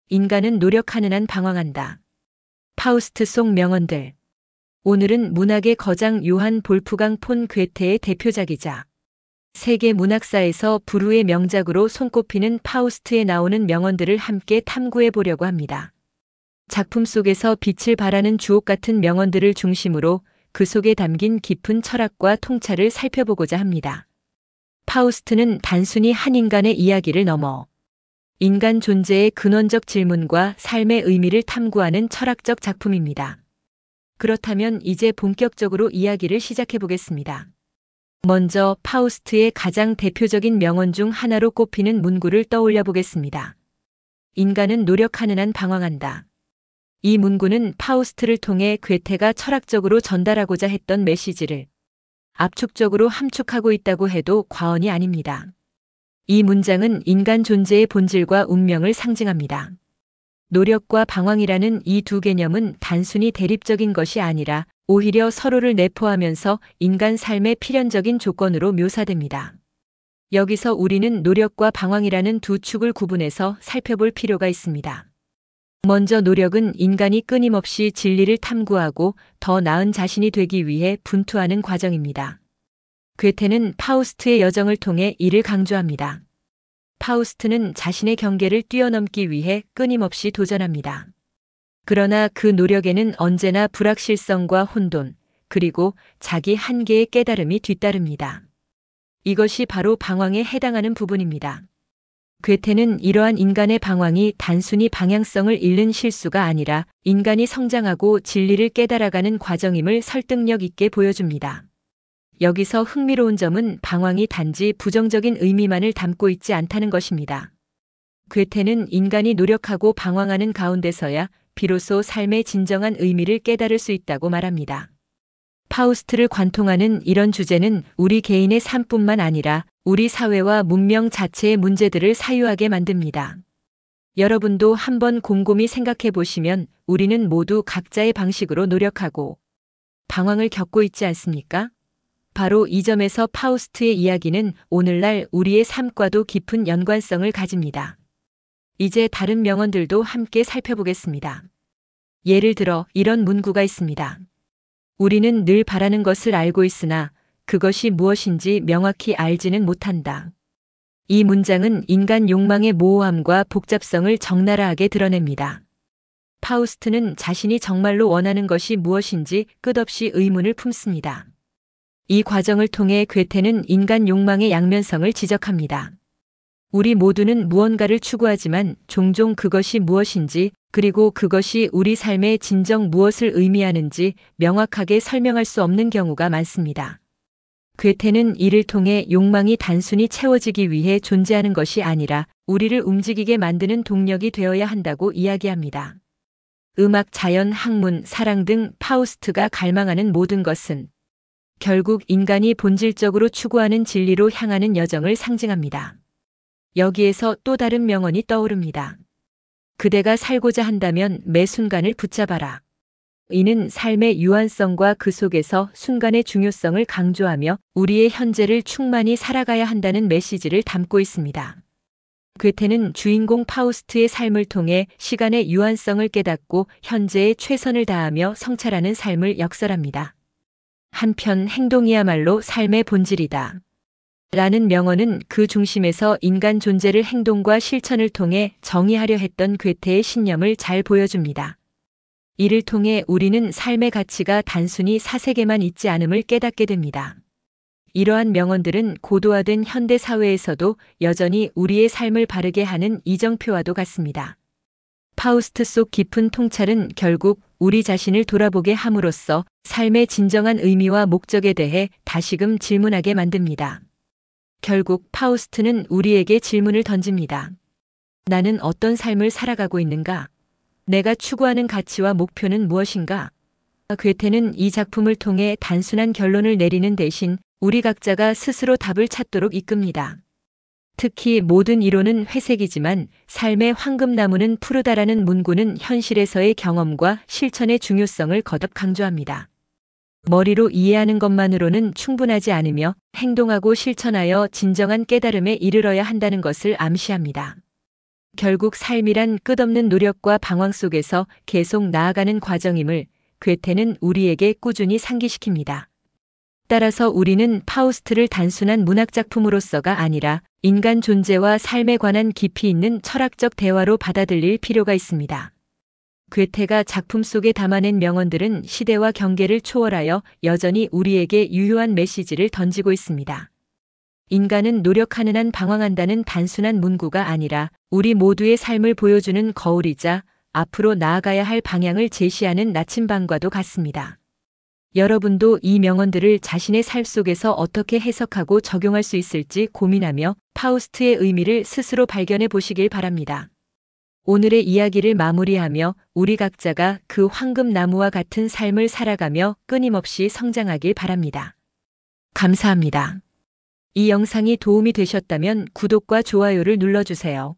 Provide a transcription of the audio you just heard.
인간은 노력하는 한 방황한다. 파우스트 속 명언들. 오늘은 문학의 거장 요한 볼프강 폰 괴테의 대표작이자 세계 문학사에서 불후의 명작으로 손꼽히는 파우스트에 나오는 명언들을 함께 탐구해 보려고 합니다. 작품 속에서 빛을 발하는 주옥 같은 명언들을 중심으로 그 속에 담긴 깊은 철학과 통찰을 살펴보고자 합니다. 파우스트는 단순히 한 인간의 이야기를 넘어 인간 존재의 근원적 질문과 삶의 의미를 탐구하는 철학적 작품입니다. 그렇다면 이제 본격적으로 이야기를 시작해 보겠습니다. 먼저 파우스트의 가장 대표적인 명언 중 하나로 꼽히는 문구를 떠올려 보겠습니다. 인간은 노력하는 한 방황한다. 이 문구는 파우스트를 통해 괴테가 철학적으로 전달하고자 했던 메시지를 압축적으로 함축하고 있다고 해도 과언이 아닙니다. 이 문장은 인간 존재의 본질과 운명을 상징합니다. 노력과 방황이라는 이 두 개념은 단순히 대립적인 것이 아니라 오히려 서로를 내포하면서 인간 삶의 필연적인 조건으로 묘사됩니다. 여기서 우리는 노력과 방황이라는 두 축을 구분해서 살펴볼 필요가 있습니다. 먼저 노력은 인간이 끊임없이 진리를 탐구하고 더 나은 자신이 되기 위해 분투하는 과정입니다. 괴테는 파우스트의 여정을 통해 이를 강조합니다. 파우스트는 자신의 경계를 뛰어넘기 위해 끊임없이 도전합니다. 그러나 그 노력에는 언제나 불확실성과 혼돈, 그리고 자기 한계의 깨달음이 뒤따릅니다. 이것이 바로 방황에 해당하는 부분입니다. 괴테는 이러한 인간의 방황이 단순히 방향성을 잃는 실수가 아니라 인간이 성장하고 진리를 깨달아가는 과정임을 설득력 있게 보여줍니다. 여기서 흥미로운 점은 방황이 단지 부정적인 의미만을 담고 있지 않다는 것입니다. 괴테는 인간이 노력하고 방황하는 가운데서야 비로소 삶의 진정한 의미를 깨달을 수 있다고 말합니다. 파우스트를 관통하는 이런 주제는 우리 개인의 삶뿐만 아니라 우리 사회와 문명 자체의 문제들을 사유하게 만듭니다. 여러분도 한번 곰곰이 생각해 보시면 우리는 모두 각자의 방식으로 노력하고 방황을 겪고 있지 않습니까? 바로 이 점에서 파우스트의 이야기는 오늘날 우리의 삶과도 깊은 연관성을 가집니다. 이제 다른 명언들도 함께 살펴보겠습니다. 예를 들어 이런 문구가 있습니다. 우리는 늘 바라는 것을 알고 있으나 그것이 무엇인지 명확히 알지는 못한다. 이 문장은 인간 욕망의 모호함과 복잡성을 적나라하게 드러냅니다. 파우스트는 자신이 정말로 원하는 것이 무엇인지 끝없이 의문을 품습니다. 이 과정을 통해 괴테는 인간 욕망의 양면성을 지적합니다. 우리 모두는 무언가를 추구하지만 종종 그것이 무엇인지 그리고 그것이 우리 삶에 진정 무엇을 의미하는지 명확하게 설명할 수 없는 경우가 많습니다. 괴테는 이를 통해 욕망이 단순히 채워지기 위해 존재하는 것이 아니라 우리를 움직이게 만드는 동력이 되어야 한다고 이야기합니다. 음악, 자연, 학문, 사랑 등 파우스트가 갈망하는 모든 것은 결국 인간이 본질적으로 추구하는 진리로 향하는 여정을 상징합니다. 여기에서 또 다른 명언이 떠오릅니다. 그대가 살고자 한다면 매 순간을 붙잡아라. 이는 삶의 유한성과 그 속에서 순간의 중요성을 강조하며 우리의 현재를 충만히 살아가야 한다는 메시지를 담고 있습니다. 괴테는 주인공 파우스트의 삶을 통해 시간의 유한성을 깨닫고 현재에 최선을 다하며 성찰하는 삶을 역설합니다. 한편 행동이야말로 삶의 본질이다. 라는 명언은 그 중심에서 인간 존재를 행동과 실천을 통해 정의하려 했던 괴테의 신념을 잘 보여줍니다. 이를 통해 우리는 삶의 가치가 단순히 사색에만 있지 않음을 깨닫게 됩니다. 이러한 명언들은 고도화된 현대 사회에서도 여전히 우리의 삶을 바르게 하는 이정표와도 같습니다. 파우스트 속 깊은 통찰은 결국 우리 자신을 돌아보게 함으로써 삶의 진정한 의미와 목적에 대해 다시금 질문하게 만듭니다. 결국 파우스트는 우리에게 질문을 던집니다. 나는 어떤 삶을 살아가고 있는가? 내가 추구하는 가치와 목표는 무엇인가? 괴테는 이 작품을 통해 단순한 결론을 내리는 대신 우리 각자가 스스로 답을 찾도록 이끕니다. 특히 모든 이론은 회색이지만 삶의 황금나무는 푸르다라는 문구는 현실에서의 경험과 실천의 중요성을 거듭 강조합니다. 머리로 이해하는 것만으로는 충분하지 않으며 행동하고 실천하여 진정한 깨달음에 이르러야 한다는 것을 암시합니다. 결국 삶이란 끝없는 노력과 방황 속에서 계속 나아가는 과정임을 괴테는 우리에게 꾸준히 상기시킵니다. 따라서 우리는 파우스트를 단순한 문학작품으로서가 아니라 인간 존재와 삶에 관한 깊이 있는 철학적 대화로 받아들일 필요가 있습니다. 괴테가 작품 속에 담아낸 명언들은 시대와 경계를 초월하여 여전히 우리에게 유효한 메시지를 던지고 있습니다. 인간은 노력하는 한 방황한다는 단순한 문구가 아니라 우리 모두의 삶을 보여주는 거울이자 앞으로 나아가야 할 방향을 제시하는 나침반과도 같습니다. 여러분도 이 명언들을 자신의 삶 속에서 어떻게 해석하고 적용할 수 있을지 고민하며 파우스트의 의미를 스스로 발견해 보시길 바랍니다. 오늘의 이야기를 마무리하며 우리 각자가 그 황금나무와 같은 삶을 살아가며 끊임없이 성장하길 바랍니다. 감사합니다. 이 영상이 도움이 되셨다면 구독과 좋아요를 눌러주세요.